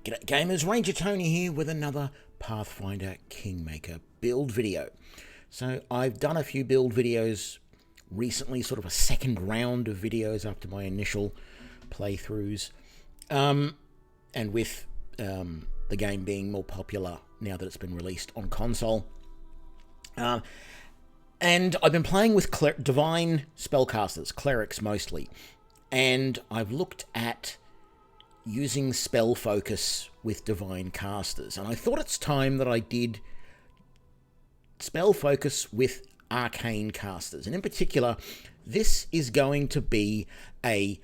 G'day gamers, Ranger Tony here with another Pathfinder Kingmaker build video. So I've done a few build videos recently, sort of a second round of videos after my initial playthroughs. And with the game being more popular now that it's been released on console. And I've been playing with divine spellcasters, clerics mostly. And I've looked at using spell focus with divine casters, and I thought it's time that I did spell focus with arcane casters, and in particular this is going to be a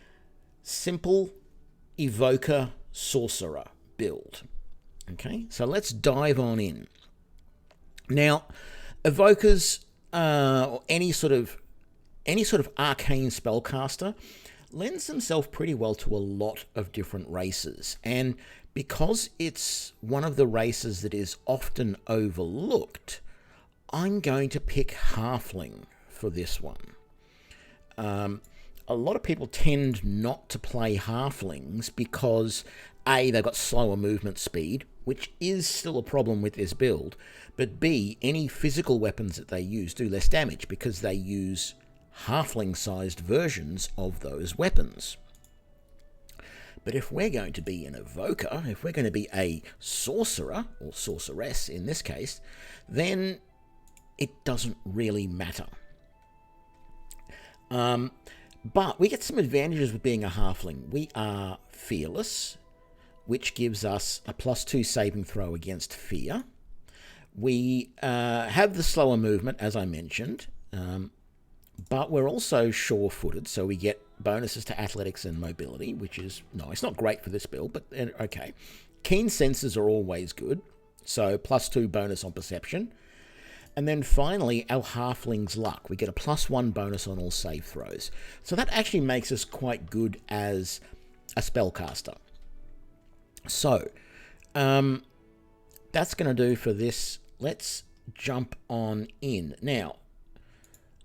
simple Evoker Sorcerer build. Okay, so let's dive on in. Now, Evokers or any sort of arcane spellcaster lends themselves pretty well to a lot of different races, and because it's one of the races that is often overlooked, I'm going to pick Halfling for this one. A lot of people tend not to play Halflings because A, they've got slower movement speed, which is still a problem with this build, but B, any physical weapons that they use do less damage because they use halfling-sized versions of those weapons. But if we're going to be an evoker, if we're going to be a sorcerer, or sorceress in this case, then it doesn't really matter. But we get some advantages with being a halfling. We are fearless, which gives us a +2 saving throw against fear. We have the slower movement, as I mentioned, but we're also sure-footed, so we get bonuses to athletics and mobility, which is nice. Not great for this build, but okay. Keen senses are always good, so +2 bonus on perception. And then finally, our halfling's luck. We get a +1 bonus on all save throws. So that actually makes us quite good as a spellcaster. So, that's going to do for this. Let's jump on in. Now,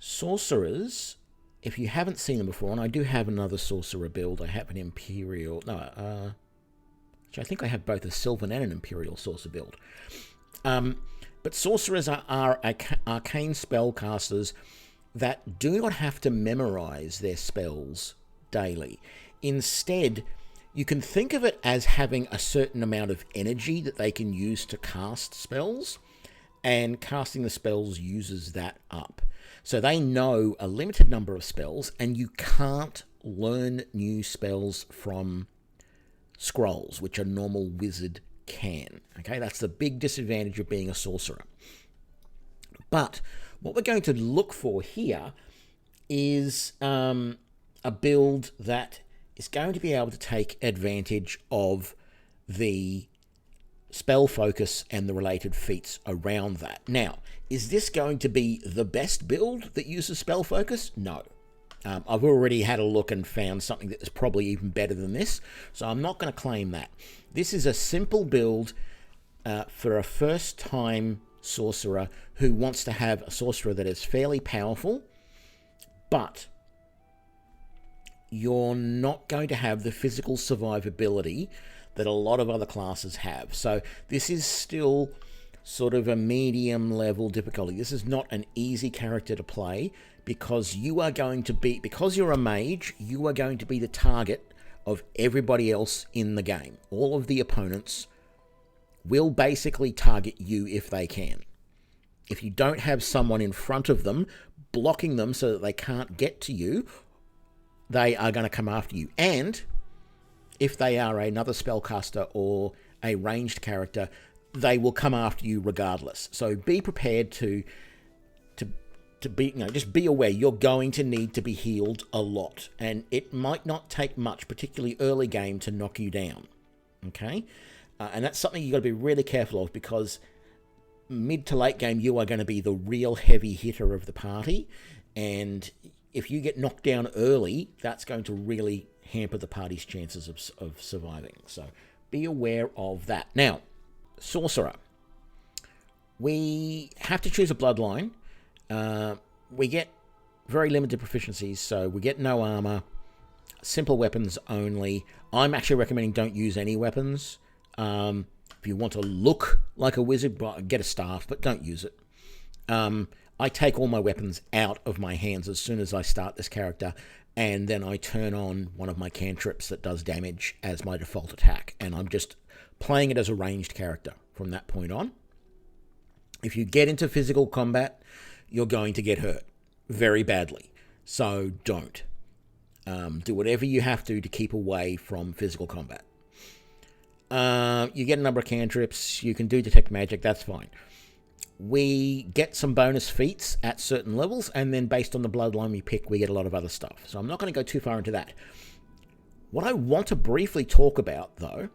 sorcerers, if you haven't seen them before, and I do have another sorcerer build. I have an imperial, actually I think I have both a sylvan and an imperial sorcerer build. But sorcerers are arcane spellcasters that do not have to memorize their spells daily. Instead, you can think of it as having a certain amount of energy that they can use to cast spells, and casting the spells uses that up. So they know a limited number of spells, and you can't learn new spells from scrolls, which a normal wizard can. Okay, that's the big disadvantage of being a sorcerer. But what we're going to look for here is a build that is going to be able to take advantage of the spell focus and the related feats around that. Now, is this going to be the best build that uses spell focus? No. I've already had a look and found something that is probably even better than this, so I'm not going to claim that. This is a simple build for a first-time sorcerer who wants to have a sorcerer that is fairly powerful, but you're not going to have the physical survivability that a lot of other classes have. So this is still sort of a medium level difficulty. This is not an easy character to play because because you're a mage, you are going to be the target of everybody else in the game. All of the opponents will basically target you if they can. If you don't have someone in front of them blocking them so that they can't get to you, they are going to come after you. And if they are another spellcaster or a ranged character, they will come after you regardless. So be prepared to be, just be aware you're going to need to be healed a lot, and it might not take much, particularly early game, to knock you down. Okay, and that's something you've got to be really careful of, because mid to late game you are going to be the real heavy hitter of the party, and if you get knocked down early, that's going to really hamper the party's chances of surviving. So be aware of that. Now, sorcerer, we have to choose a bloodline. We get very limited proficiencies, so we get no armor, simple weapons only. I'm actually recommending don't use any weapons. If you want to look like a wizard, get a staff, but don't use it. I take all my weapons out of my hands as soon as I start this character, and then I turn on one of my cantrips that does damage as my default attack, and I'm just playing it as a ranged character from that point on. If you get into physical combat, you're going to get hurt very badly, so don't. Do whatever you have to keep away from physical combat. You get a number of cantrips, you can do detect magic, that's fine. We get some bonus feats at certain levels, and then based on the bloodline we pick, we get a lot of other stuff. So I'm not going to go too far into that. What I want to briefly talk about, though,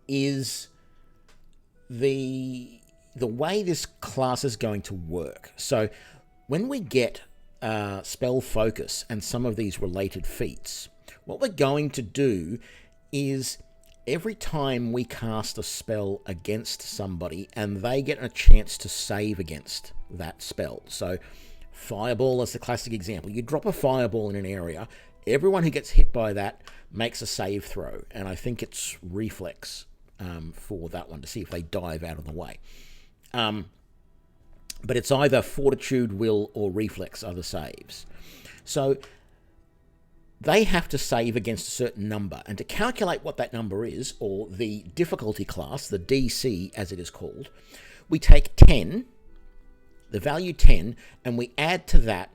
is the way this class is going to work. So when we get spell focus and some of these related feats, what we're going to do is every time we cast a spell against somebody and they get a chance to save against that spell. So Fireball is the classic example. You drop a fireball in an area, everyone who gets hit by that makes a save throw, and I think it's reflex for that one to see if they dive out of the way. But it's either fortitude, will, or reflex are the saves. So they have to save against a certain number, and to calculate what that number is, or the difficulty class, the DC as it is called, we take 10, the value 10, and we add to that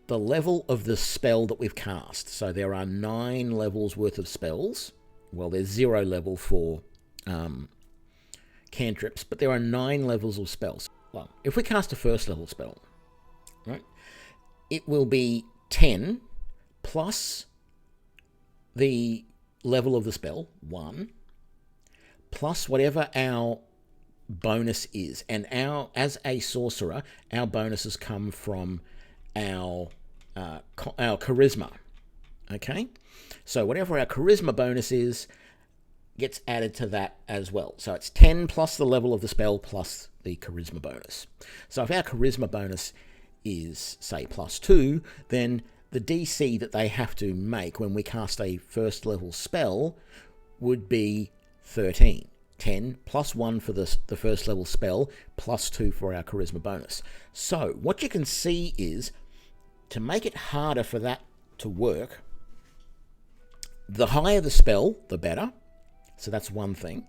the level of the spell that we've cast. So there are 9 levels worth of spells. Well, there's 0 level for cantrips, but there are 9 levels of spells. Well, if we cast a first level spell, right, it will be 10 plus the level of the spell, 1, plus whatever our bonus is. And as a sorcerer, our bonuses come from our charisma. Okay? So whatever our charisma bonus is gets added to that as well. So it's 10 plus the level of the spell plus the charisma bonus. So if our charisma bonus is, say, +2, then the DC that they have to make when we cast a first level spell would be 13. 10 plus 1 for the first level spell, plus 2 for our charisma bonus. So what you can see is, to make it harder for that to work, the higher the spell, the better. So that's one thing.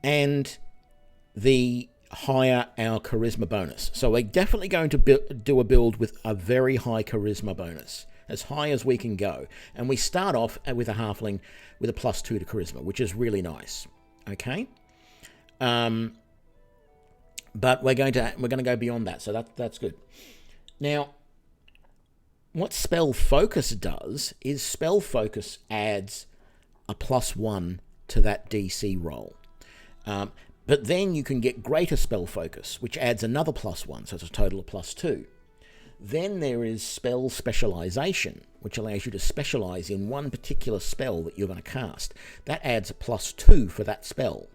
And the higher our charisma bonus. So we're definitely going to do a build with a very high charisma bonus, as high as we can go. And we start off with a halfling with a +2 to charisma, which is really nice. Okay? But we're going to go beyond that, so that's good. Now, what spell focus does is spell focus adds a +1 to that DC roll. But then you can get greater spell focus, which adds another +1, so it's a total of +2. Then there is spell specialization, which allows you to specialize in one particular spell that you're going to cast. That adds a +2 for that spell.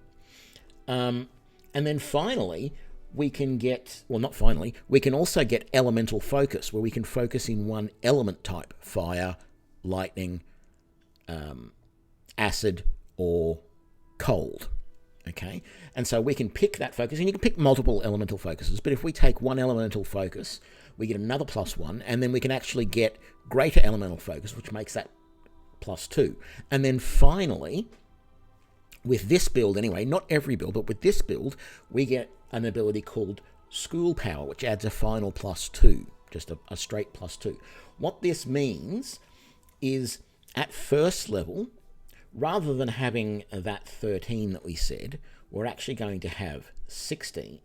And then finally, we can get, well, not finally, we can also get elemental focus, where we can focus in one element type: fire, lightning, acid, or cold. Okay? And so we can pick that focus, and you can pick multiple elemental focuses, but if we take one elemental focus, we get another +1, and then we can actually get greater elemental focus, which makes that +2. And then finally, with this build anyway, not every build, but with this build, we get an ability called School Power, which adds a final +2, just a straight +2. What this means is, at first level, rather than having that 13 that we said, we're actually going to have 16.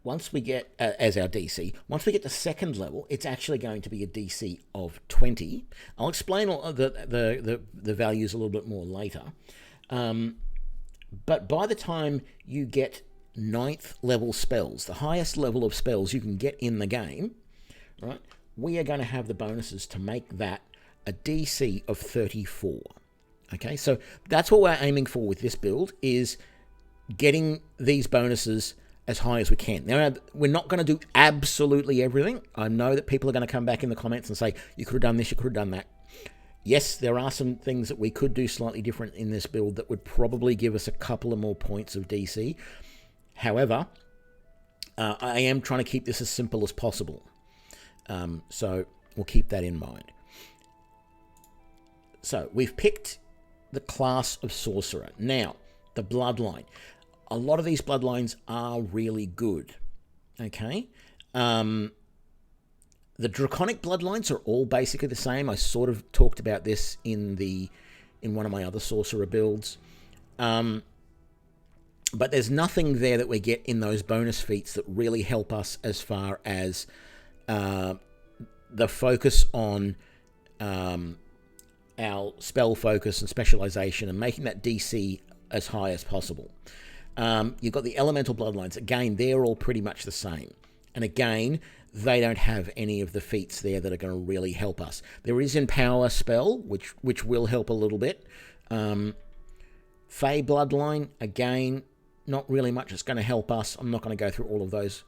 Once we get, as our DC, once we get to second level, it's actually going to be a DC of 20. I'll explain all the values a little bit more later. But by the time you get 9th level spells, the highest level of spells you can get in the game, right, we are going to have the bonuses to make that a DC of 34. Okay, so that's what we're aiming for with this build, is getting these bonuses as high as we can. Now, we're not going to do absolutely everything. I know that people are going to come back in the comments and say, you could have done this, you could have done that. Yes, there are some things that we could do slightly different in this build that would probably give us a couple of more points of DC. However, I am trying to keep this as simple as possible. So we'll keep that in mind. So we've picked the class of Sorcerer. Now, the Bloodline. A lot of these Bloodlines are really good. Okay? The Draconic Bloodlines are all basically the same. I sort of talked about this in one of my other Sorcerer builds. But there's nothing there that we get in those bonus feats that really help us as far as the focus on our spell focus and specialization and making that DC as high as possible. You've got the Elemental Bloodlines. Again, they're all pretty much the same. And again, they don't have any of the feats there that are going to really help us. There is Empower spell, which will help a little bit. Fey Bloodline, again, not really much that's going to help us. I'm not going to go through all of those.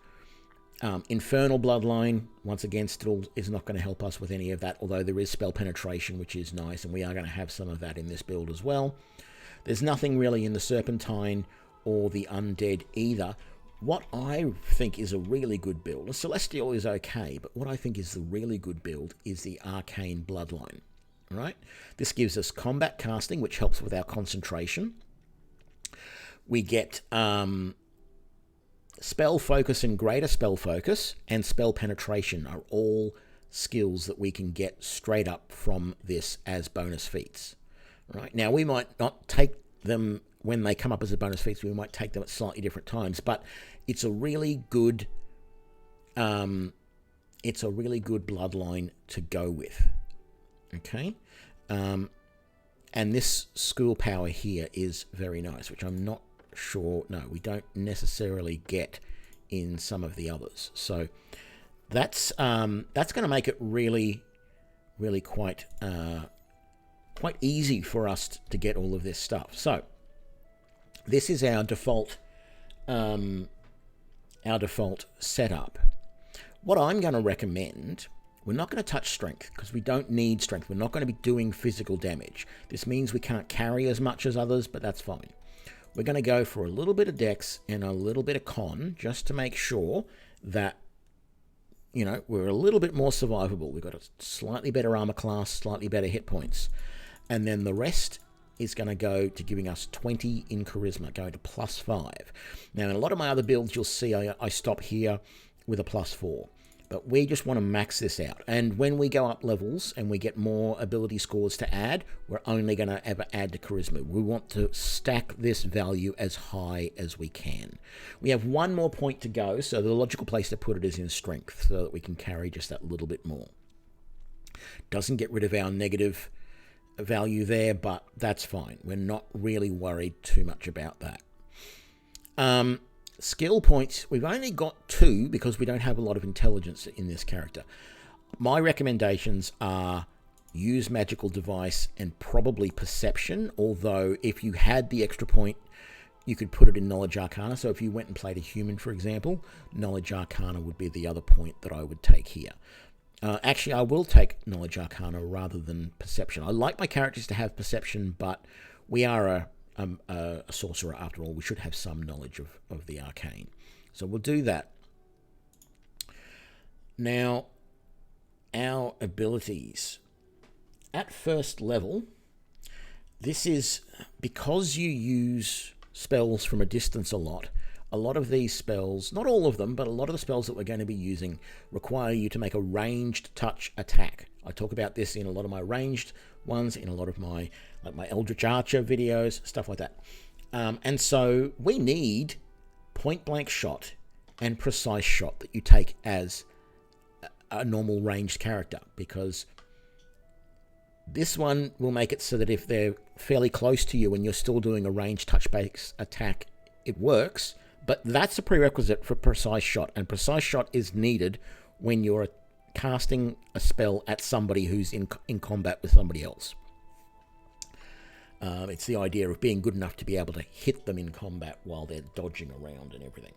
Infernal Bloodline, once again, still is not going to help us with any of that, although there is Spell Penetration, which is nice, and we are going to have some of that in this build as well. There's nothing really in the Serpentine or the Undead either. What I think is a really good build, the Celestial is okay, but what I think is the really good build is the Arcane Bloodline. Right? This gives us combat casting, which helps with our concentration. We get spell focus and greater spell focus, and spell penetration are all skills that we can get straight up from this as bonus feats. Right? Now, we might not take them when they come up as a bonus feats. We might take them at slightly different times, but it's a really good bloodline to go with. Okay, and this school power here is very nice, which I'm not sure. No, we don't necessarily get in some of the others. So that's going to make it really, really quite easy for us to get all of this stuff. So this is our default setup. What I'm going to recommend, we're not going to touch strength because we don't need strength. We're not going to be doing physical damage. This means we can't carry as much as others, but that's fine. We're going to go for a little bit of dex and a little bit of con just to make sure that, you know, we're a little bit more survivable. We've got a slightly better armor class, slightly better hit points. And then the rest is going to go to giving us 20 in charisma, going to +5. Now, in a lot of my other builds, you'll see I stop here with a +4. But we just want to max this out. And when we go up levels and we get more ability scores to add, we're only going to ever add to charisma. We want to stack this value as high as we can. We have one more point to go, so the logical place to put it is in strength, so that we can carry just that little bit more. Doesn't get rid of our negative value there, but that's fine. We're not really worried too much about that. Skill points, we've only got 2 because we don't have a lot of intelligence in this character. My recommendations are use Magical Device and probably Perception, although if you had the extra point, you could put it in Knowledge Arcana. So if you went and played a human, for example, Knowledge Arcana would be the other point that I would take here. Actually, I will take Knowledge Arcana rather than Perception. I like my characters to have Perception, but we are a sorcerer after all. We should have some knowledge of the arcane. So we'll do that. Now, our abilities. At first level, this is because you use spells from a distance a lot of these spells, not all of them, but a lot of the spells that we're going to be using require you to make a ranged touch attack. I talk about this in a lot of my ranged ones, in a lot of my Eldritch Archer videos, stuff like that. And so we need point blank shot and precise shot that you take as a normal ranged character, because this one will make it so that if they're fairly close to you and you're still doing a ranged touch-based attack, it works. But that's a prerequisite for precise shot, and precise shot is needed when you're casting a spell at somebody who's in combat with somebody else. It's the idea of being good enough to be able to hit them in combat while they're dodging around and everything.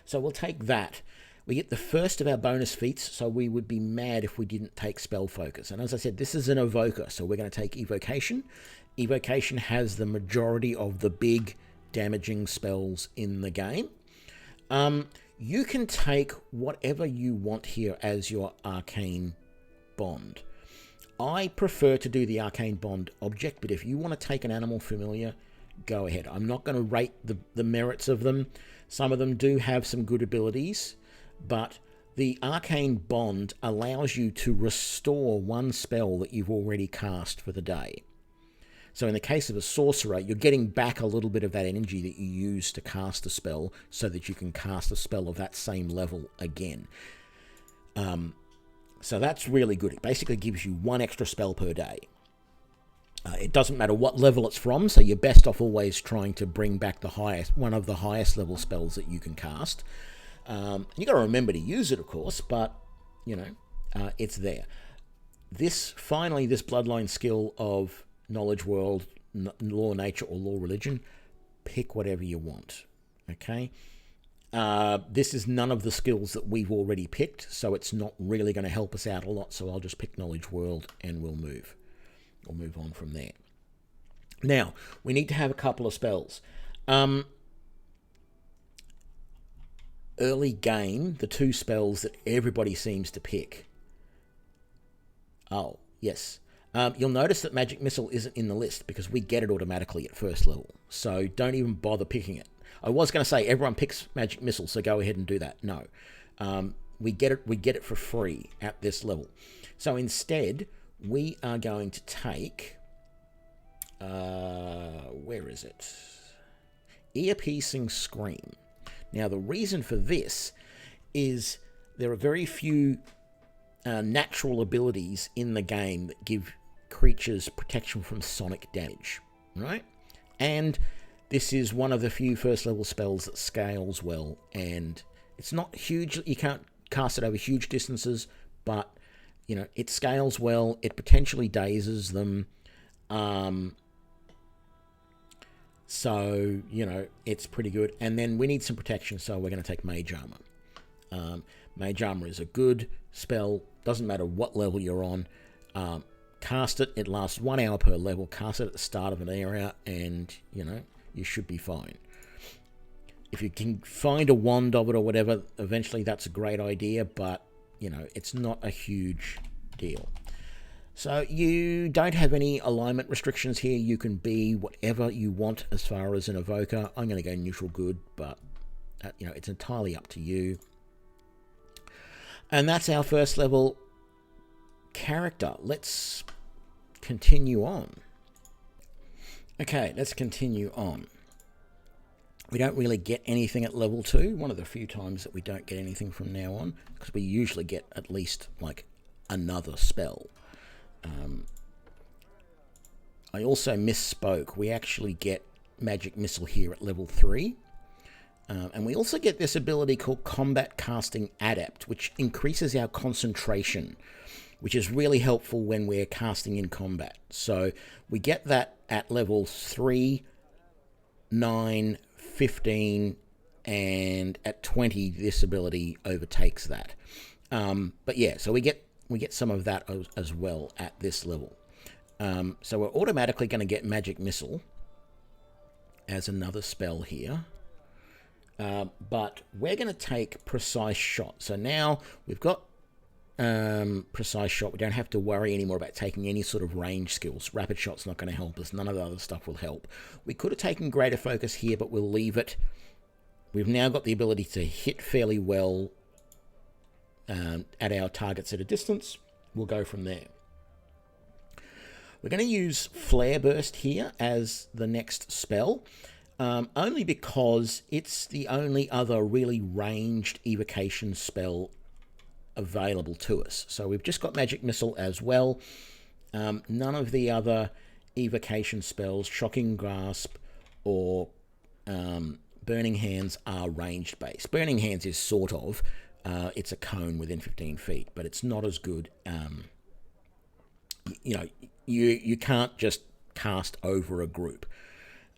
So we'll take that. We get the first of our bonus feats, so we would be mad if we didn't take Spell Focus. And as I said, this is an Evoker, so we're going to take Evocation. Evocation has the majority of the big damaging spells in the game. You can take whatever you want here as your Arcane Bond. I prefer to do the Arcane Bond object, but if you want to take an Animal Familiar, go ahead. I'm not going to rate the merits of them. Some of them do have some good abilities, but the Arcane Bond allows you to restore one spell that you've already cast for the day. So in the case of a sorcerer, you're getting back a little bit of that energy that you use to cast a spell so that you can cast a spell of that same level again. So that's really good. It basically gives you one extra spell per day. It doesn't matter what level it's from, so you're best off always trying to bring back one of the highest level spells that you can cast. You got to remember to use it, of course, but it's there. This Bloodline skill of Knowledge World, Law Nature, or Law Religion, pick whatever you want. Okay. This is none of the skills that we've already picked, so it's not really going to help us out a lot. So I'll just pick Knowledge World, and we'll move on from there. Now, we need to have a couple of spells. Early game, the two spells that everybody seems to pick. Oh, yes. You'll notice that Magic Missile isn't in the list because we get it automatically at first level. So don't even bother picking it. I was going to say everyone picks Magic Missile, so go ahead and do that. No. We get it for free at this level. So instead, we are going to take, where is it? Ear-piercing Scream. Now, the reason for this is there are very few natural abilities in the game that give creatures protection from sonic damage, right? And this is one of the few first-level spells that scales well, and it's not huge. You can't cast it over huge distances, but it scales well. It potentially dazes them. So, it's pretty good. And then we need some protection, so we're going to take Mage Armor. Mage Armor is a good spell. Doesn't matter what level you're on. Cast it. It lasts 1 hour per level. Cast it at the start of an area, and, you should be fine. If you can find a wand of it or whatever, eventually that's a great idea, but, it's not a huge deal. So you don't have any alignment restrictions here. You can be whatever you want as far as an Evoker. I'm going to go neutral good, but, it's entirely up to you. And that's our first level character. Let's continue on. Okay, let's continue on. We don't really get anything at level 2. One of the few times that we don't get anything from now on, because we usually get at least like another spell. I also misspoke. We actually get Magic Missile here at level 3. And we also get this ability called Combat Casting Adept, which increases our concentration, which is really helpful when we're casting in combat. So we get that at levels 3, 9, 15, and at 20, this ability overtakes that. But yeah, so we get some of that as well at this level. So we're automatically going to get Magic Missile as another spell here. But we're going to take Precise Shot. So now we've got Precise Shot. We don't have to worry anymore about taking any sort of range skills. Rapid Shot's not going to help us. None of the other stuff will help. We could have taken Greater Focus here, but we'll leave it. We've now got the ability to hit fairly well at our targets at a distance. We'll go from there. We're going to use Flare Burst here as the next spell, only because it's the only other really ranged evocation spell available to us. So we've just got Magic Missile as well. None of the other evocation spells, Shocking Grasp or Burning Hands, are ranged based. Burning Hands is sort of, it's a cone within 15 feet, but it's not as good. You can't just cast over a group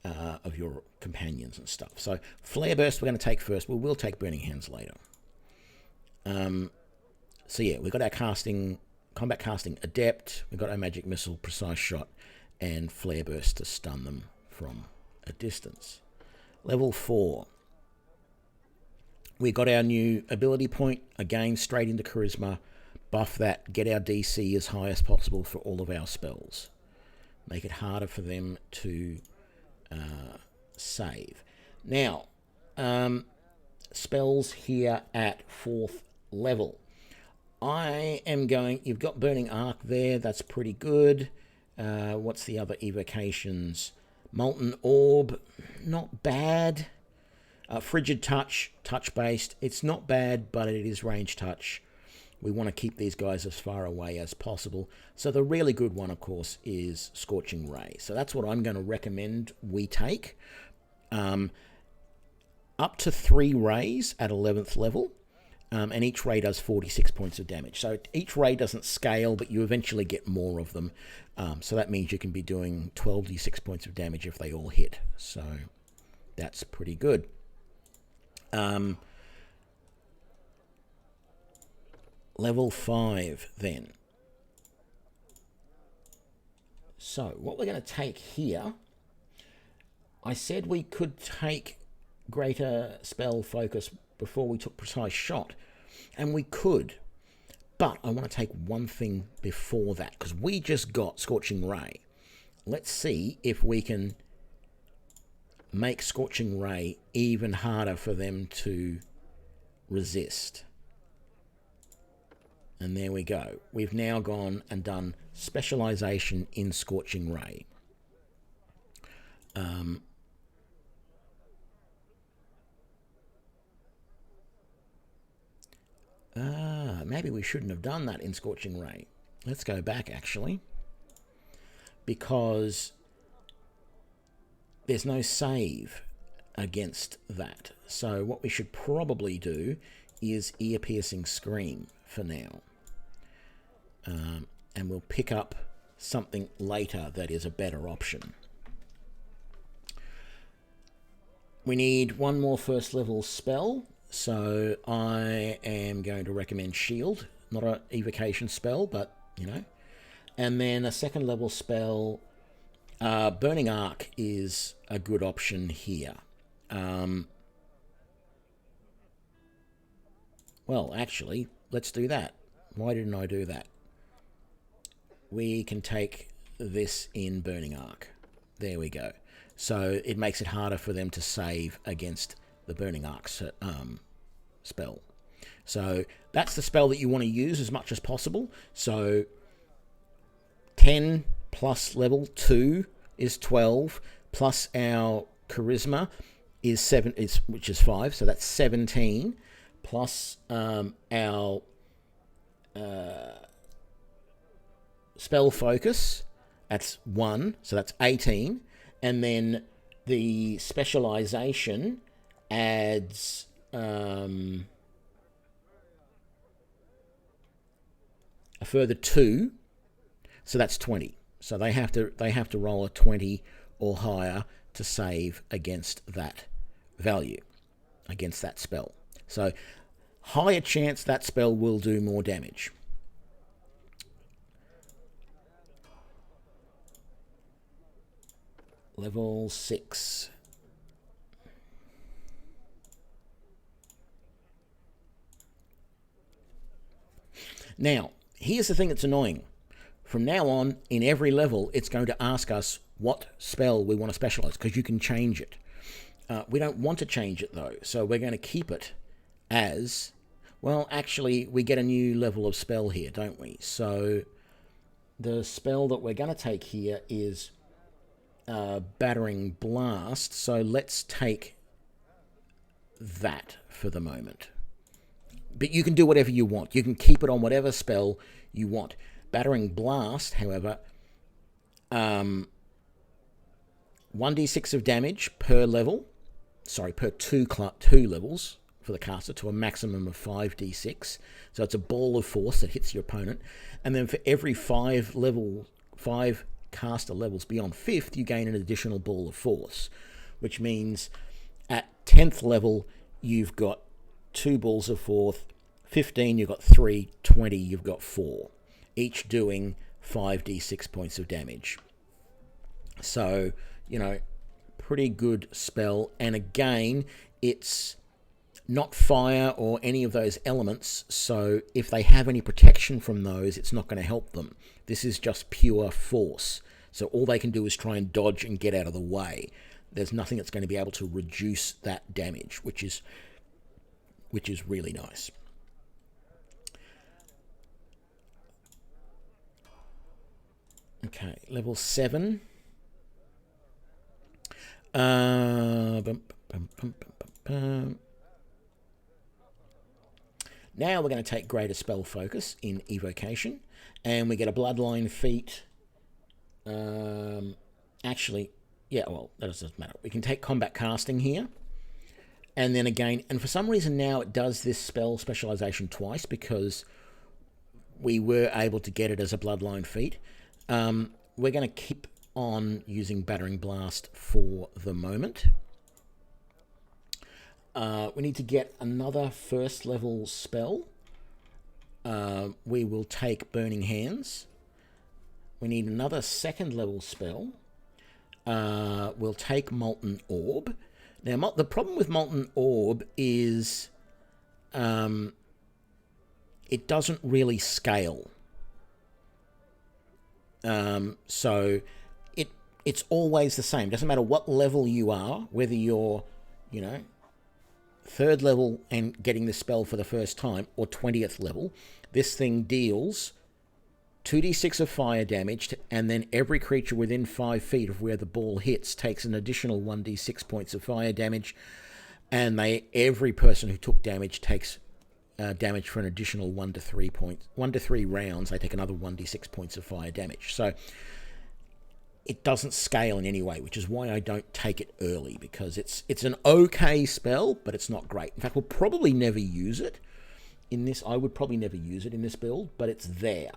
of your companions and stuff. So Flare Burst we're going to take first. We will take Burning Hands later. So yeah, we've got our combat casting adept, we've got our magic missile, precise shot, and flare burst to stun them from a distance. Level 4. We got our new ability point, again straight into charisma, buff that, get our DC as high as possible for all of our spells. Make it harder for them to save. Now, spells here at 4th level. You've got Burning Arc there, that's pretty good. What's the other evocations? Molten Orb, not bad. Frigid Touch, touch-based. It's not bad, but it is range touch. We want to keep these guys as far away as possible. So the really good one, of course, is Scorching Ray. So that's what I'm going to recommend we take. Up to 3 rays at 11th level. And each ray does 46 points of damage. So each ray doesn't scale, but you eventually get more of them. So that means you can be doing 12d6 points of damage if they all hit. So that's pretty good. Level 5 then. So what we're going to take here, I said we could take greater spell focus before we took precise shot, and we could, but I want to take one thing before that, because we just got Scorching Ray. Let's see if we can make Scorching Ray even harder for them to resist. And there we go. We've now gone and done Specialization in Scorching Ray. Maybe we shouldn't have done that in Scorching Ray. Let's go back, actually. Because there's no save against that. So what we should probably do is Ear-Piercing Scream for now. And we'll pick up something later that is a better option. We need one more first level spell. So I am going to recommend Shield. Not an evocation spell, but, you know. And then a second level spell, Burning Arc is a good option here. Well, actually, let's do that. Why didn't I do that? We can take this in Burning Arc. There we go. So it makes it harder for them to save against the Burning Arc spell. So that's the spell that you want to use as much as possible. So 10 plus level 2 is 12, plus our charisma is 7, which is 5, so that's 17, plus our spell focus, that's 1, so that's 18, and then the specialization adds a further 2, so that's 20. So they have to roll a 20 or higher to save against that value, against that spell. So higher chance that spell will do more damage. Level 6. Now, here's the thing that's annoying. From now on, in every level, it's going to ask us what spell we want to specialize, because you can change it. We don't want to change it, though, so we're going to keep it as... Well, actually, we get a new level of spell here, don't we? So the spell that we're going to take here is Battering Blast, so let's take that for the moment. But you can do whatever you want. You can keep it on whatever spell you want. Battering Blast, however, 1d6 of damage per level. Sorry, per two levels for the caster, to a maximum of 5d6. So it's a ball of force that hits your opponent. And then for every 5 caster levels beyond 5th, you gain an additional ball of force, which means at 10th level, you've got 2 balls of force, 15, you've got 3, 20, you've got 4, each doing 5d6 points of damage. So, you know, pretty good spell. And again, it's not fire or any of those elements, so if they have any protection from those, it's not going to help them. This is just pure force. So all they can do is try and dodge and get out of the way. There's nothing that's going to be able to reduce that damage, which is really nice. Okay, level 7. Now we're going to take greater spell focus in evocation, and we get a bloodline feat. Actually, yeah, well, that doesn't matter. We can take combat casting here, and then again, and for some reason now it does this spell specialization twice because we were able to get it as a bloodline feat. We're going to keep on using Battering Blast for the moment. We need to get another first level spell. We will take Burning Hands. We need another second level spell. We'll take Molten Orb. Now, the problem with Molten Orb is it doesn't really scale. So it's always the same. Doesn't matter what level you are, whether you're, you know, 3rd level and getting the spell for the first time, or 20th level, this thing deals 2d6 of fire damage, and then every creature within 5 feet of where the ball hits takes an additional 1d6 points of fire damage, and every person who took damage takes damage for an additional 1 to 3 points. 1 to 3 rounds, they take another 1d6 points of fire damage. So it doesn't scale in any way, which is why I don't take it early, because it's an okay spell, but it's not great. In fact, we'll probably never use it in this. I would probably never use it in this build, but it's there.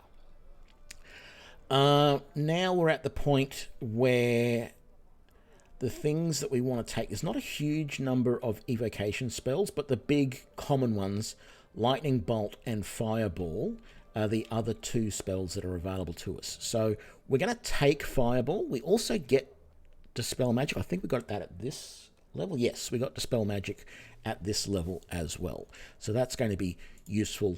Now we're at the point where the things that we want to take, there's not a huge number of evocation spells, but the big common ones, Lightning Bolt and Fireball, are the other 2 spells that are available to us. So we're going to take Fireball. We also get Dispel Magic. I think we got that at this level. Yes, we got Dispel Magic at this level as well. So that's going to be useful.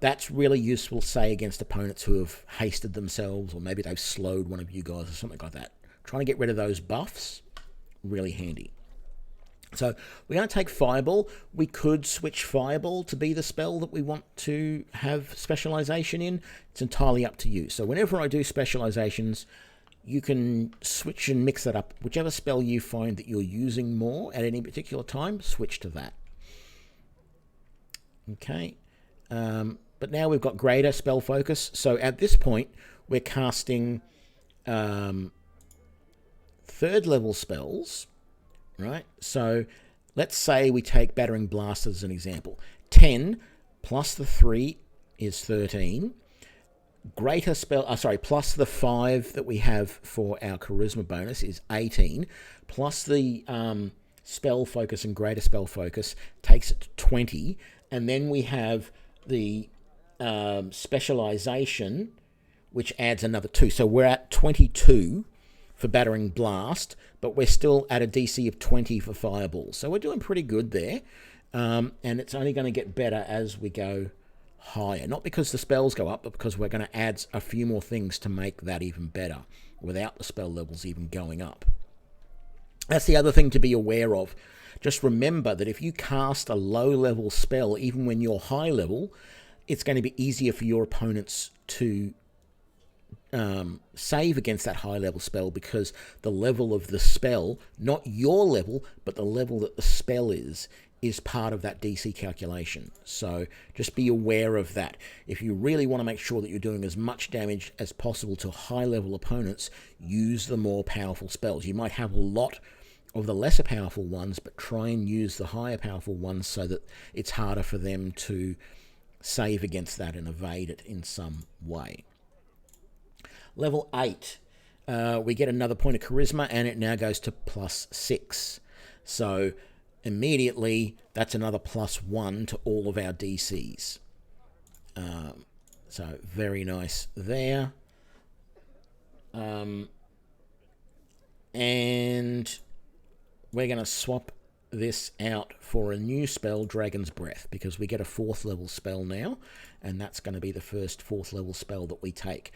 That's really useful, say, against opponents who have hasted themselves, or maybe they've slowed one of you guys or something like that. Trying to get rid of those buffs, really handy. So we're going to take Fireball. We could switch Fireball to be the spell that we want to have Specialization in. It's entirely up to you. So whenever I do Specializations, you can switch and mix that up. Whichever spell you find that you're using more at any particular time, switch to that. Okay. But now we've got greater spell focus. So at this point, we're casting 3rd level spells. Right, so let's say we take Battering Blast as an example. 10 plus the 3 is 13. Greater spell, plus the 5 that we have for our Charisma bonus is 18. Plus the spell focus and greater spell focus takes it to 20. And then we have the Specialization, which adds another 2. So we're at 22 for Battering Blast, but we're still at a DC of 20 for Fireball. So we're doing pretty good there, and it's only going to get better as we go higher. Not because the spells go up, but because we're going to add a few more things to make that even better without the spell levels even going up. That's the other thing to be aware of. Just remember that if you cast a low-level spell, even when you're high level, it's going to be easier for your opponents to save against that high level spell, because the level of the spell, not your level, but the level that the spell is part of that DC calculation. So just be aware of that. If you really want to make sure that you're doing as much damage as possible to high level opponents, use the more powerful spells. You might have a lot of the lesser powerful ones, but try and use the higher powerful ones so that it's harder for them to save against that and evade it in some way. Level 8, we get another point of Charisma, and it now goes to +6. So immediately that's another +1 to all of our DCs. So very nice there. And we're going to swap this out for a new spell, Dragon's Breath, because we get a 4th level spell now, and that's going to be the first 4th level spell that we take.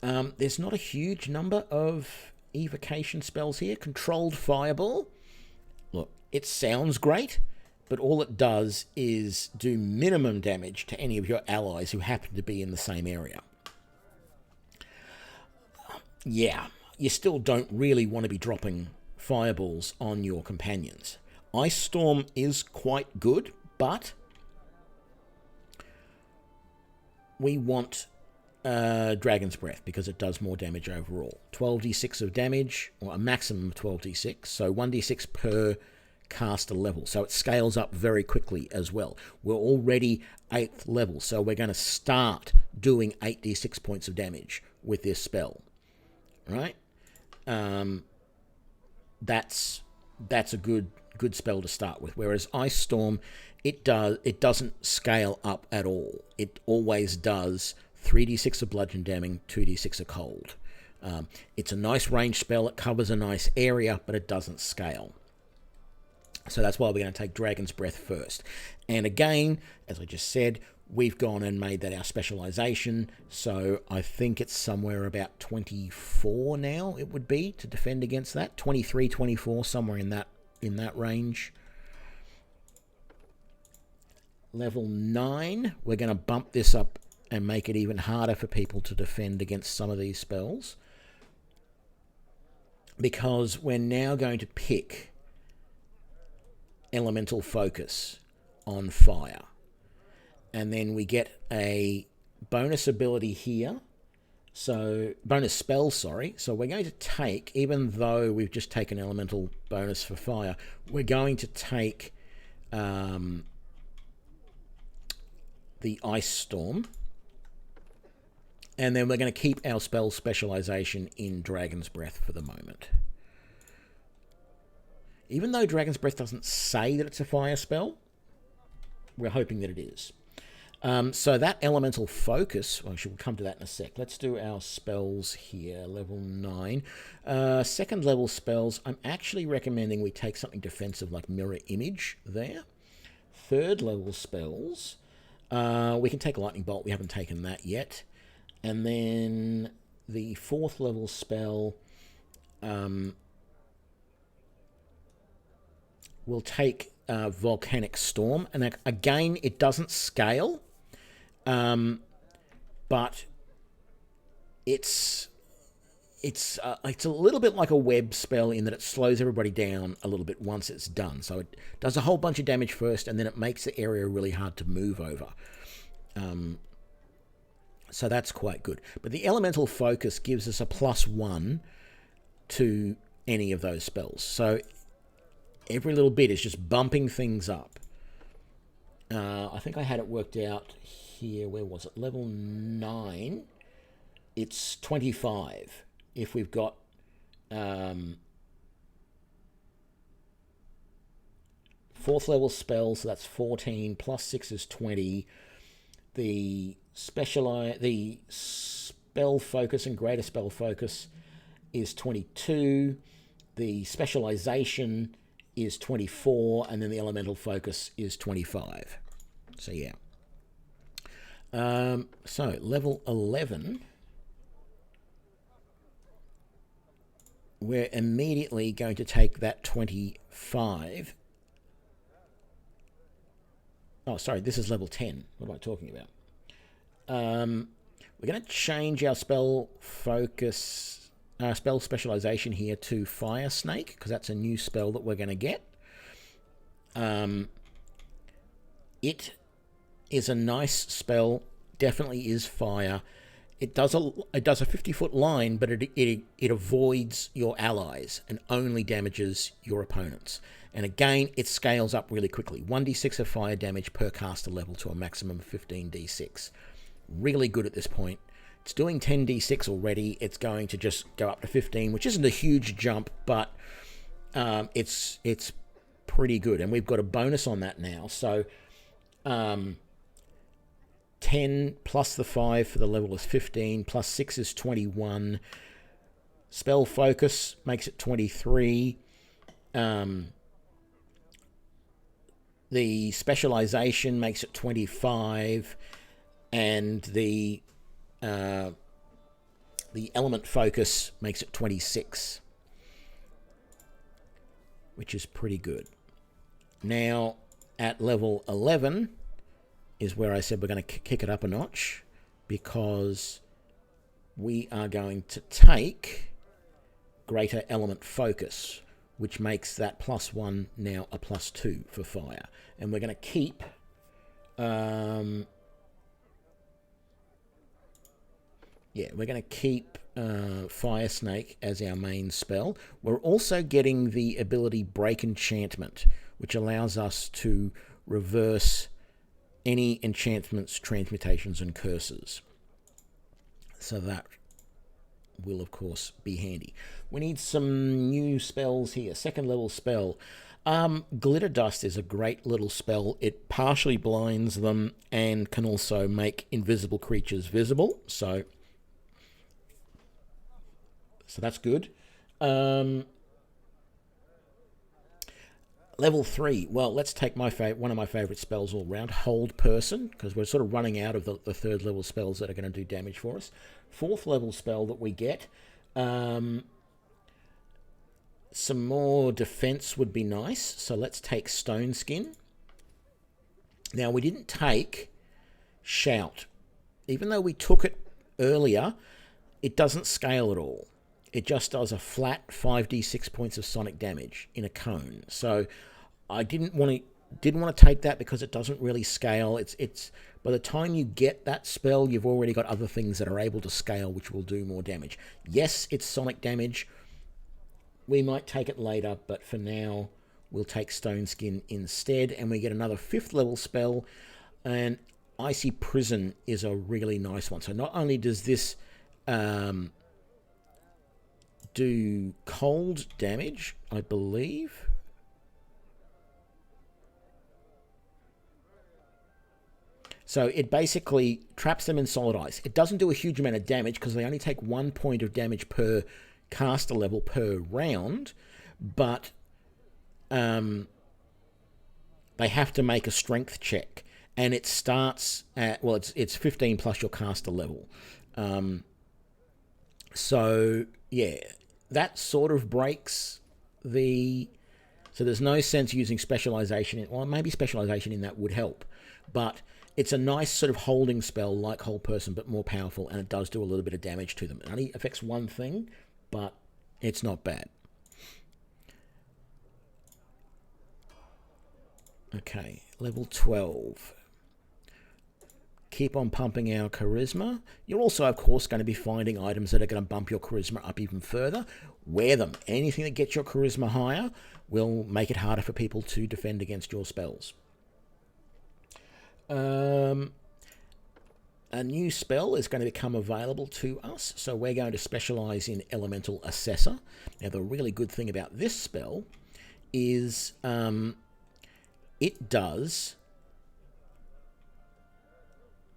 There's not a huge number of evocation spells here. Controlled Fireball. Look, it sounds great, but all it does is do minimum damage to any of your allies who happen to be in the same area. Yeah, you still don't really want to be dropping fireballs on your companions. Ice Storm is quite good, but we want Dragon's Breath because it does more damage overall. 12d6 of damage, or a maximum of 12d6, so 1d6 per caster level. So it scales up very quickly as well. We're already 8th level, so we're going to start doing 8d6 points of damage with this spell. Right? That's a good spell to start with. Whereas Ice Storm, it doesn't scale up at all. It always does 3d6 of bludgeon damage, 2d6 of cold. It's a nice range spell. It covers a nice area, but it doesn't scale. So that's why we're going to take Dragon's Breath first. And again, as I just said, we've gone and made that our specialization. So I think it's somewhere about 24 now it would be to defend against that. 23, 24, somewhere in that range. Level 9, we're going to bump this up and make it even harder for people to defend against some of these spells, because we're now going to pick Elemental Focus on fire. And then we get a bonus ability here. So, bonus spell, sorry. So we're going to take, even though we've just taken elemental bonus for fire, we're going to take the Ice Storm. And then we're going to keep our spell specialization in Dragon's Breath for the moment. Even though Dragon's Breath doesn't say that it's a fire spell, we're hoping that it is. So that Elemental Focus, well, we'll come to that in a sec. Let's do our spells here, level 9. Second level spells, I'm actually recommending we take something defensive like Mirror Image there. Third level spells, we can take Lightning Bolt. We haven't taken that yet. And then the 4th level spell, we'll take Volcanic Storm. And again, it doesn't scale. But it's a little bit like a web spell in that it slows everybody down a little bit once it's done. So it does a whole bunch of damage first, and then it makes the area really hard to move over. So that's quite good. But the Elemental Focus gives us a +1 to any of those spells. So every little bit is just bumping things up. I think I had it worked out here. Where was it? Level 9. It's 25. If we've got 4th level spells, so that's 14 plus 6 is 20. The spell focus and greater spell focus is 22. The specialization is 24, and then the elemental focus is 25. So yeah. So level 11, we're immediately going to take that 25. Oh, sorry, this is level 10. What am I talking about? We're going to change our spell focus, spell specialization here to Fire Snake, because that's a new spell that we're going to get. It is a nice spell, definitely is fire. It does a 50-foot line, but it avoids your allies and only damages your opponents. And again, it scales up really quickly. 1d6 of fire damage per caster level to a maximum of 15d6. Really good at this point. It's doing 10d6 already. It's going to just go up to 15, which isn't a huge jump, but it's pretty good. And we've got a bonus on that now. So 10 plus the 5 for the level is 15, plus 6 is 21. Spell focus makes it 23. The specialization makes it 25, and the element focus makes it 26, which is pretty good. Now, at level 11 is where I said we're going to kick it up a notch, because we are going to take greater element focus, which makes that +1 now a +2 for fire. And we're going to keep we're going to keep Fire Snake as our main spell. We're also getting the ability Break Enchantment, which allows us to reverse any enchantments, transmutations, and curses. So that will, of course, be handy. We need some new spells here. Second level spell. Glitter Dust is a great little spell. It partially blinds them and can also make invisible creatures visible. So that's good. Level 3. Well, let's take one of my favorite spells all round, Hold Person, because we're sort of running out of the third level spells that are going to do damage for us. Fourth level spell that we get, some more defense would be nice. So let's take Stone Skin. Now, we didn't take Shout. Even though we took it earlier, it doesn't scale at all. It just does a flat 5d6 points of sonic damage in a cone. So I didn't want to take that because it doesn't really scale. It's by the time you get that spell, you've already got other things that are able to scale, which will do more damage. Yes, it's sonic damage. We might take it later, but for now, we'll take Stone Skin instead, and we get another 5th level spell, and Icy Prison is a really nice one. So not only does this do cold damage, I believe. So it basically traps them in solid ice. It doesn't do a huge amount of damage because they only take 1 point of damage per caster level per round, but they have to make a strength check, and it starts at, well, it's 15 plus your caster level. So yeah, that sort of breaks the... So there's no sense using specialization. Well, maybe specialization in that would help, but it's a nice sort of holding spell like Hold Person, but more powerful, and it does do a little bit of damage to them. It only affects one thing, but it's not bad. Okay, level 12. Keep on pumping our charisma. You're also, of course, going to be finding items that are going to bump your charisma up even further. Wear them. Anything that gets your charisma higher will make it harder for people to defend against your spells. A new spell is going to become available to us, so we're going to specialize in Elemental Assessor. Now, the really good thing about this spell is it does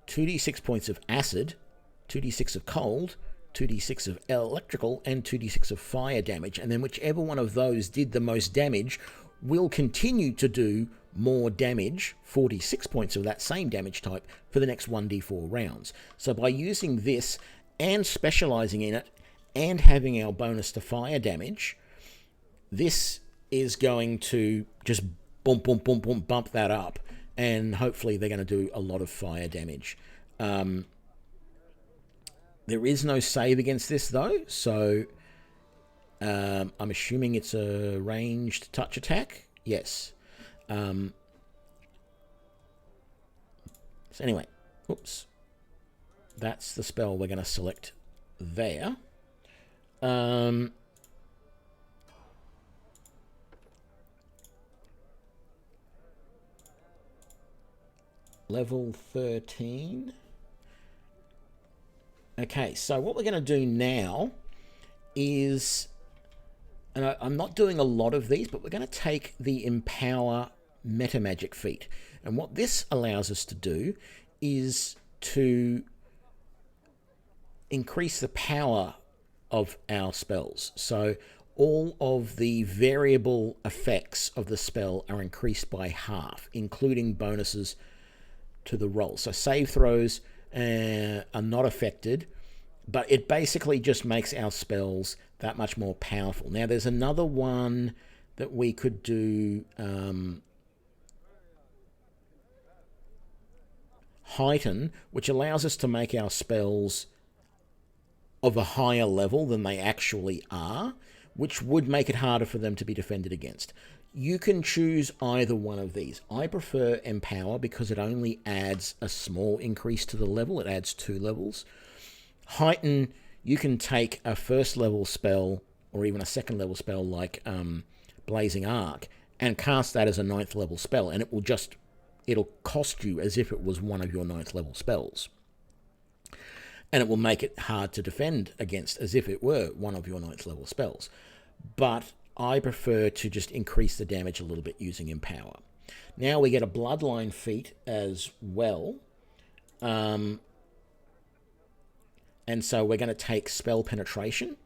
2d6 points of acid, 2d6 of cold, 2d6 of electrical, and 2d6 of fire damage, and then whichever one of those did the most damage will continue to do more damage, 46 points of that same damage type, for the next 1d4 rounds. So by using this and specializing in it and having our bonus to fire damage, this is going to just bump that up, and hopefully they're going to do a lot of fire damage. There is no save against this, though, so I'm assuming it's a ranged touch attack. Yes. So anyway, oops. That's the spell we're going to select there. Level 13. Okay, so what we're going to do now is and I'm not doing a lot of these, but we're going to take the Empower Meta Magic feat. And what this allows us to do is to increase the power of our spells. So all of the variable effects of the spell are increased by half, including bonuses to the roll. So save throws are not affected, but it basically just makes our spells that much more powerful. Now, there's another one that we could do, Heighten, which allows us to make our spells of a higher level than they actually are, which would make it harder for them to be defended against. You can choose either one of these. I prefer Empower because it only adds a small increase to the level. It adds 2 levels. Heighten, you can take a first level spell or even a second level spell like Blazing Arc and cast that as a 9th level spell, and it'll cost you as if it was one of your 9th level spells. And it will make it hard to defend against as if it were one of your 9th level spells. But I prefer to just increase the damage a little bit using Empower. Now we get a Bloodline feat as well. And so we're going to take Spell Penetration.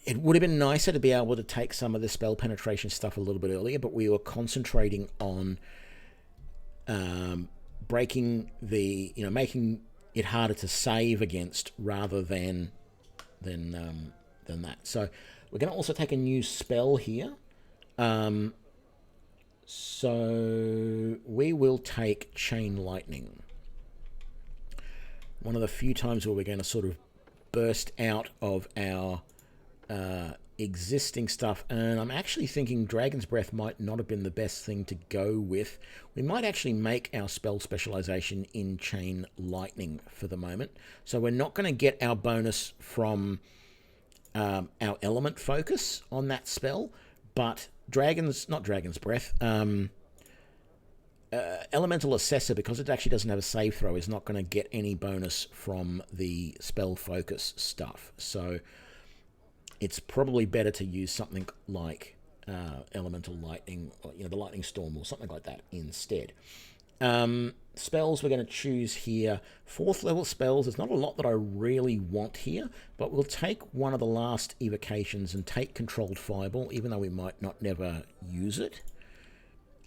It would have been nicer to be able to take some of the Spell Penetration stuff a little bit earlier, but we were concentrating on making it harder to save against rather than that. So we're going to also take a new spell here. So we will take Chain Lightning. One of the few times where we're going to sort of burst out of our existing stuff, and I'm actually thinking Dragon's Breath might not have been the best thing to go with. We might actually make our spell specialization in Chain Lightning for the moment. So we're not going to get our bonus from our element focus on that spell, but Elemental Assessor, because it actually doesn't have a save throw, is not going to get any bonus from the spell focus stuff. So it's probably better to use something like Elemental Lightning, or the Lightning Storm, or something like that instead. Spells we're going to choose here. 4th level spells. There's not a lot that I really want here, but we'll take one of the last evocations and take Controlled Fireball, even though we might not never use it.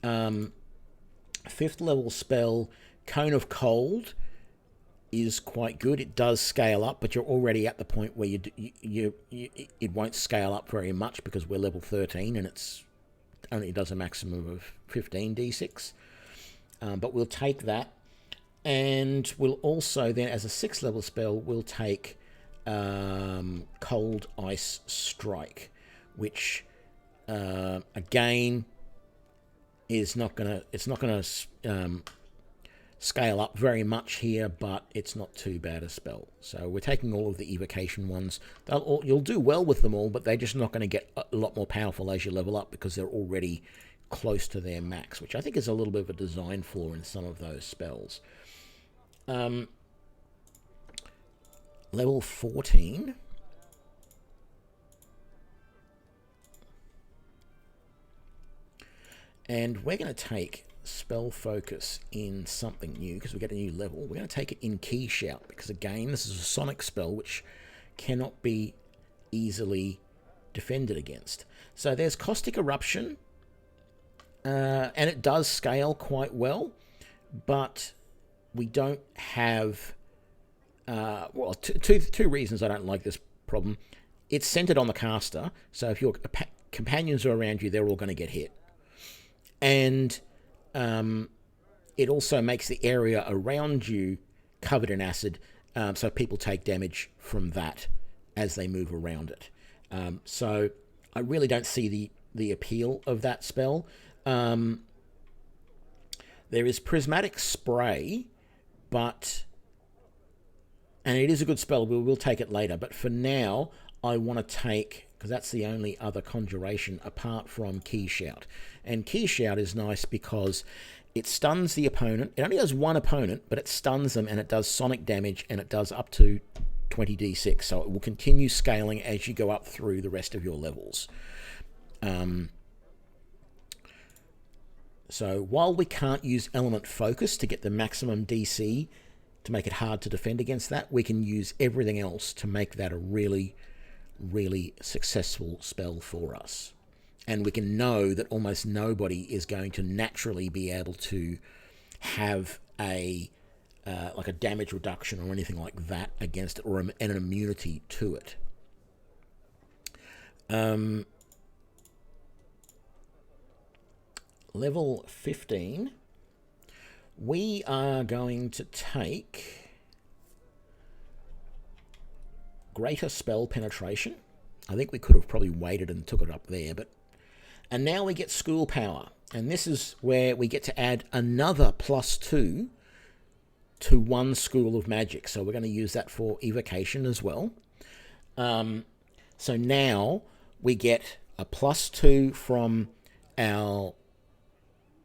5th level spell, Cone of Cold, is quite good. It does scale up, but you're already at the point where it won't scale up very much because we're level 13 and it only does a maximum of 15 d6. But we'll take that, and we'll also then, as a 6th level spell, we'll take Cold Ice Strike, which again is not gonna scale up very much here, but it's not too bad a spell. So we're taking all of the evocation ones. You'll do well with them all, but they're just not going to get a lot more powerful as you level up because they're already close to their max, which I think is a little bit of a design flaw in some of those spells. Level 14. And we're going to take Spell Focus in something new because we get a new level. We're going to take it in Key Shout because, again, this is a sonic spell which cannot be easily defended against. So there's Caustic Eruption, and it does scale quite well, but we don't have... two reasons I don't like this problem. It's centered on the caster, so if your companions are around you, they're all going to get hit. And it also makes the area around you covered in acid, so people take damage from that as they move around it. So I really don't see the appeal of that spell. There is Prismatic Spray, and it is a good spell. We'll take it later. But for now, I want to take, because that's the only other conjuration apart from Key Shout. And Key Shout is nice because it stuns the opponent. It only does one opponent, but it stuns them, and it does sonic damage, and it does up to 20d6, so it will continue scaling as you go up through the rest of your levels. So while we can't use element focus to get the maximum DC to make it hard to defend against that, we can use everything else to make that a really, really successful spell for us. And we can know that almost nobody is going to naturally be able to have a like a damage reduction or anything like that against it, or an immunity to it. Level 15, we are going to take greater spell penetration. I think we could have probably waited and took it up there, and now we get school power, and this is where we get to add another +2 to one school of magic. So we're going to use that for evocation as well. So now we get a +2 from our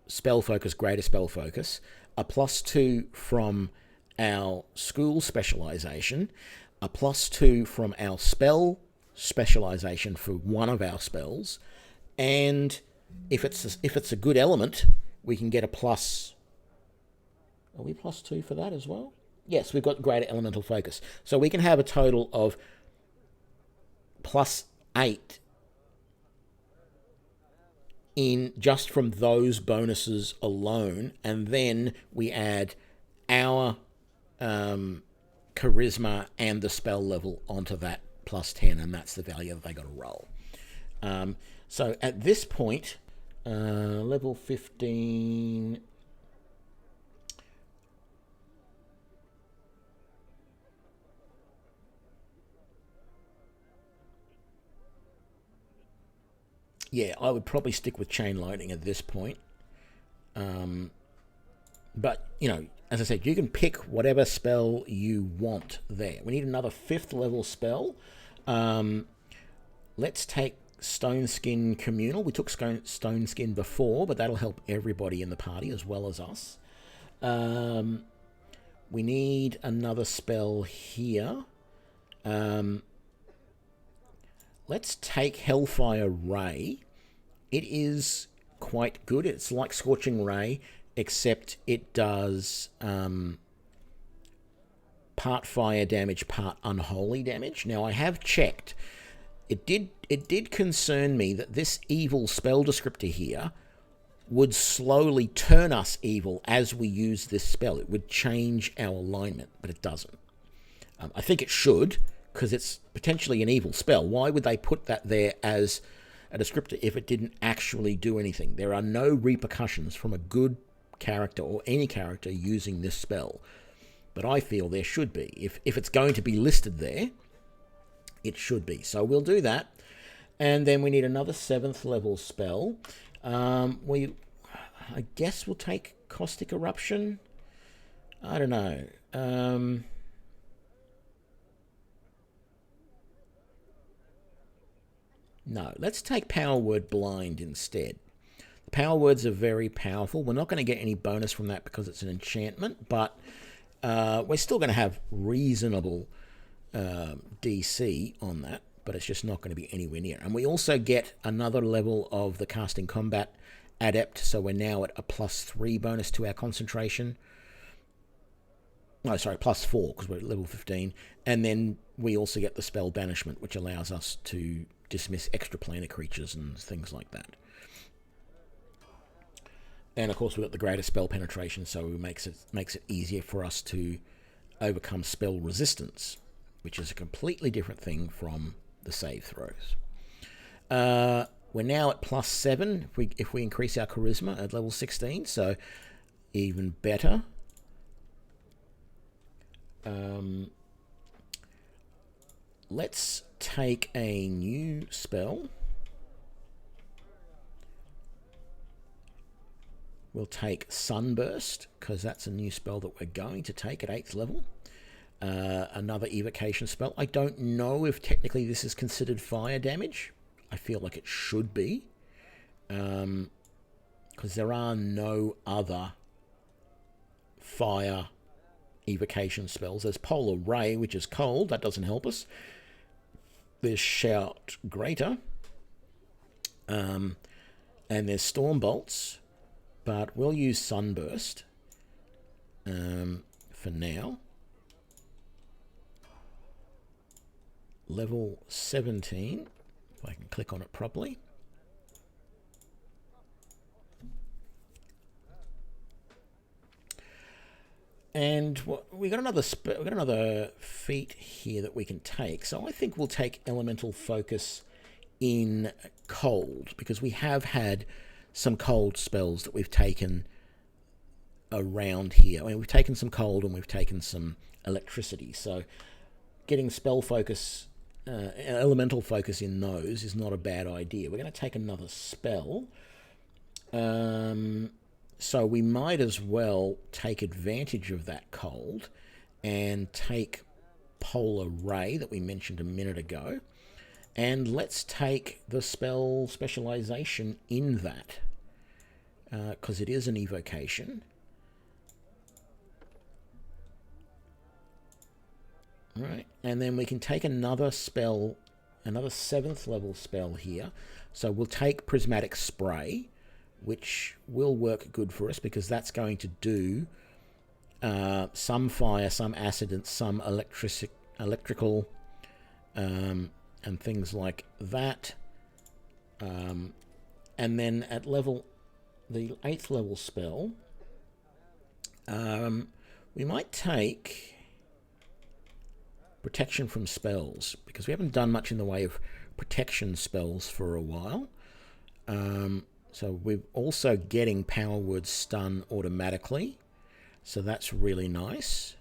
spell focus, greater spell focus, a +2 from our school specialization, a +2 from our spell specialization for one of our spells, and if it's a good element, we can get a plus. Are we +2 for that as well? Yes, we've got greater elemental focus, so we can have a total of +8 in just from those bonuses alone, and then we add our charisma and the spell level onto that +10, and that's the value that they got to roll. So at this point, level 15... Yeah, I would probably stick with chain lightning at this point. But, you know, as I said, you can pick whatever spell you want there. We need another 5th level spell. Let's take Stone Skin Communal. We took Stone Skin before, but that'll help everybody in the party as well as us. We need another spell here. Let's take Hellfire Ray. It is quite good. It's like Scorching Ray, except it does part fire damage, part unholy damage. Now, I have checked. It did concern me that this evil spell descriptor here would slowly turn us evil as we use this spell. It would change our alignment, but it doesn't. I think it should, because it's potentially an evil spell. Why would they put that there as a descriptor if it didn't actually do anything? There are no repercussions from a good character or any character using this spell, but I feel there should be. If it's going to be listed there, it should be. So we'll do that, and then we need another 7th level spell. I guess we'll take Caustic Eruption. I don't know. No, let's take Power Word Blind instead. The Power Words are very powerful. We're not going to get any bonus from that because it's an enchantment, but we're still going to have reasonable DC on that, but it's just not going to be anywhere near. And we also get another level of the Casting Combat Adept, so we're now at a +3 bonus to our concentration. No, sorry, +4, because we're at level 15. And then we also get the Spell Banishment, which allows us to dismiss extraplanar creatures and things like that. And of course we've got the greater spell penetration, so it makes it easier for us to overcome spell resistance, which is a completely different thing from the save throws. We're now at +7 if we increase our charisma at level 16, so even better. Let's take a new spell. We'll take Sunburst, because that's a new spell that we're going to take at 8th level. Another evocation spell. I don't know if technically this is considered fire damage. I feel like it should be, because there are no other fire evocation spells. There's Polar Ray, which is cold. That doesn't help us. There's Shout Greater. And there's Storm Bolts. But we'll use Sunburst for now. Level 17. If I can click on it properly. And we got another feat here that we can take. So I think we'll take Elemental Focus in cold, because we have had some cold spells that we've taken around here. I mean, we've taken some cold and we've taken some electricity. So getting spell focus, elemental focus in those is not a bad idea. We're going to take another spell. So we might as well take advantage of that cold and take Polar Ray that we mentioned a minute ago. And let's take the spell Specialization in that, because it is an evocation. All right, and then we can take another spell, another 7th level spell here. So we'll take Prismatic Spray, which will work good for us because that's going to do some fire, some acid, and some electrical and things like that. And then at the 8th level spell, we might take Protection from Spells, because we haven't done much in the way of protection spells for a while. So we're also getting Power Word Stun automatically, so that's really nice.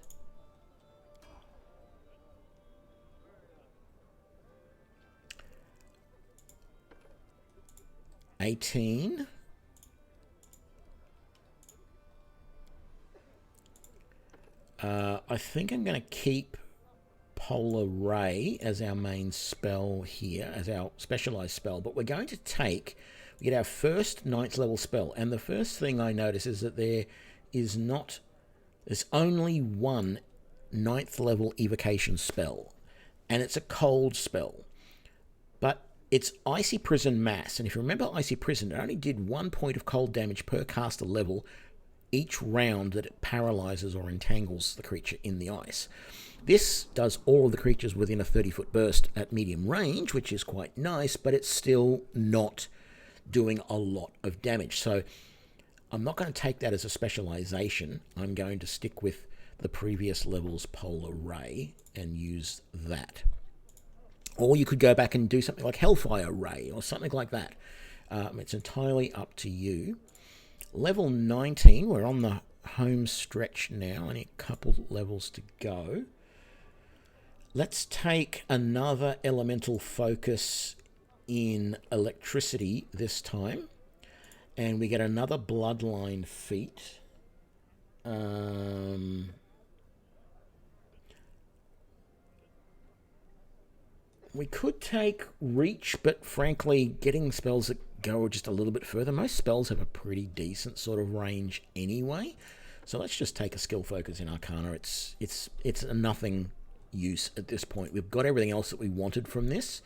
$18. I think I'm going to keep Polar Ray as our main spell here, as our specialized spell, but we're going to we get our first 9th level spell, and the first thing I notice is that there's only one 9th level evocation spell, and it's a cold spell, but it's Icy Prison Mass, and if you remember Icy Prison, it only did 1 point of cold damage per caster level each round that it paralyzes or entangles the creature in the ice. This does all of the creatures within a 30-foot burst at medium range, which is quite nice, but it's still not doing a lot of damage. So I'm not going to take that as a specialization. I'm going to stick with the previous level's Polar Ray and use that. Or you could go back and do something like Hellfire Ray or something like that. It's entirely up to you. Level 19, we're on the home stretch now, only a couple levels to go. Let's take another elemental focus in electricity this time, and we get another bloodline feat. We could take reach, but frankly, getting spells that go just a little bit further, most spells have a pretty decent sort of range anyway. So let's just take a skill focus in Arcana. It's a nothing use at this point. We've got everything else that we wanted from this.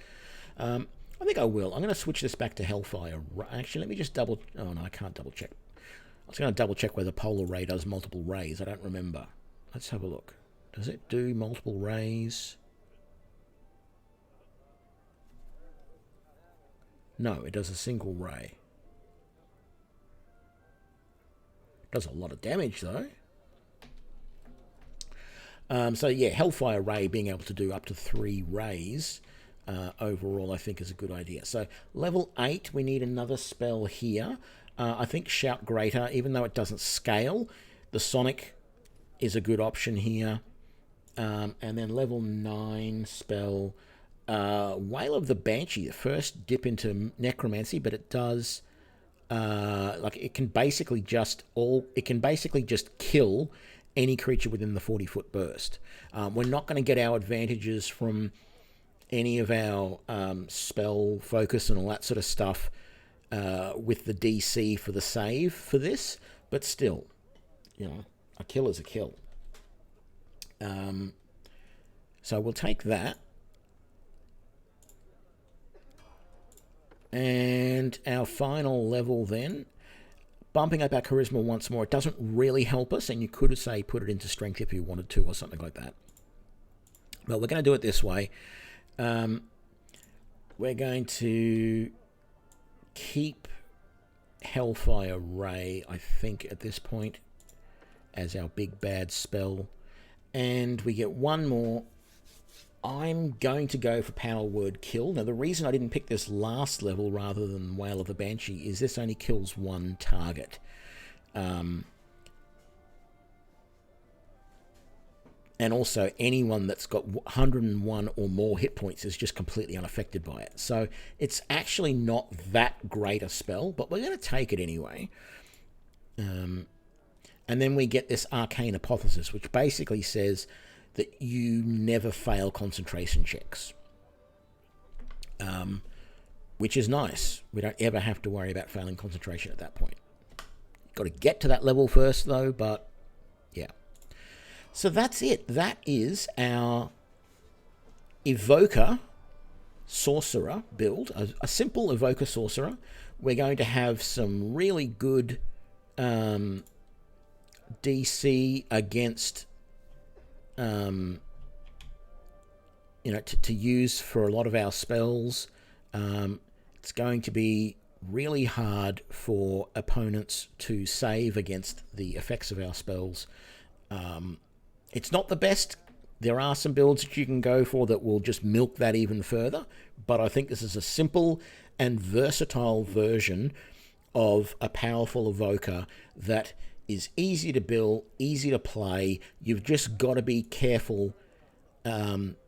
I think I will. I'm going to switch this back to Hellfire. Actually, let me just double... Oh, no, I can't double check. I was going to double check whether Polar Ray does multiple rays. I don't remember. Let's have a look. Does it do multiple rays? No, it does a single ray. Does a lot of damage, though. So, yeah, Hellfire Ray being able to do up to 3 rays overall, I think, is a good idea. So, level 8, we need another spell here. I think Shout Greater, even though it doesn't scale, the Sonic is a good option here. And then level 9 spell... Wail of the Banshee, the first dip into necromancy, but it does it can basically just kill any creature within the 40-foot burst. We're not going to get our advantages from any of our spell focus and all that sort of stuff with the DC for the save for this, but still, a kill is a kill. So we'll take that. And our final level then, bumping up our charisma once more. It doesn't really help us, and you could say put it into strength if you wanted to or something like that. But we're going to do it this way. We're going to keep Hellfire Ray, I think, at this point, as our big bad spell. And we get one more. I'm going to go for Power Word Kill. Now, the reason I didn't pick this last level rather than Wail of the Banshee is this only kills one target. And also, anyone that's got 101 or more hit points is just completely unaffected by it. So it's actually not that great a spell, but we're going to take it anyway. And then we get this Arcane Hypothesis, which basically says that you never fail concentration checks. Which is nice. We don't ever have to worry about failing concentration at that point. Got to get to that level first, though, but yeah. So that's it. That is our Evoker Sorcerer build, a simple Evoker Sorcerer. We're going to have some really good DC against, to use for a lot of our spells. It's going to be really hard for opponents to save against the effects of our spells. It's not the best. There are some builds that you can go for that will just milk that even further, but I think this is a simple and versatile version of a powerful Evoker that is easy to build, easy to play. You've just got to be careful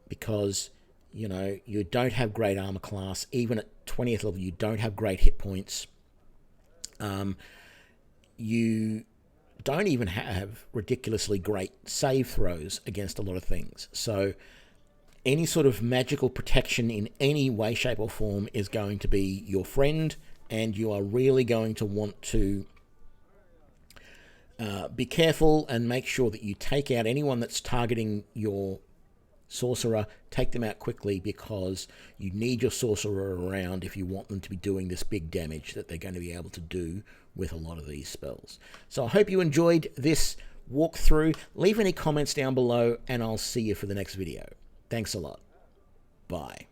because, you don't have great armor class. Even at 20th level, you don't have great hit points. You don't even have ridiculously great save throws against a lot of things. So any sort of magical protection in any way, shape, or form is going to be your friend, and you are really going to want to be careful and make sure that you take out anyone that's targeting your sorcerer. Take them out quickly, because you need your sorcerer around if you want them to be doing this big damage that they're going to be able to do with a lot of these spells. So I hope you enjoyed this walkthrough. Leave any comments down below, and I'll see you for the next video. Thanks a lot. Bye.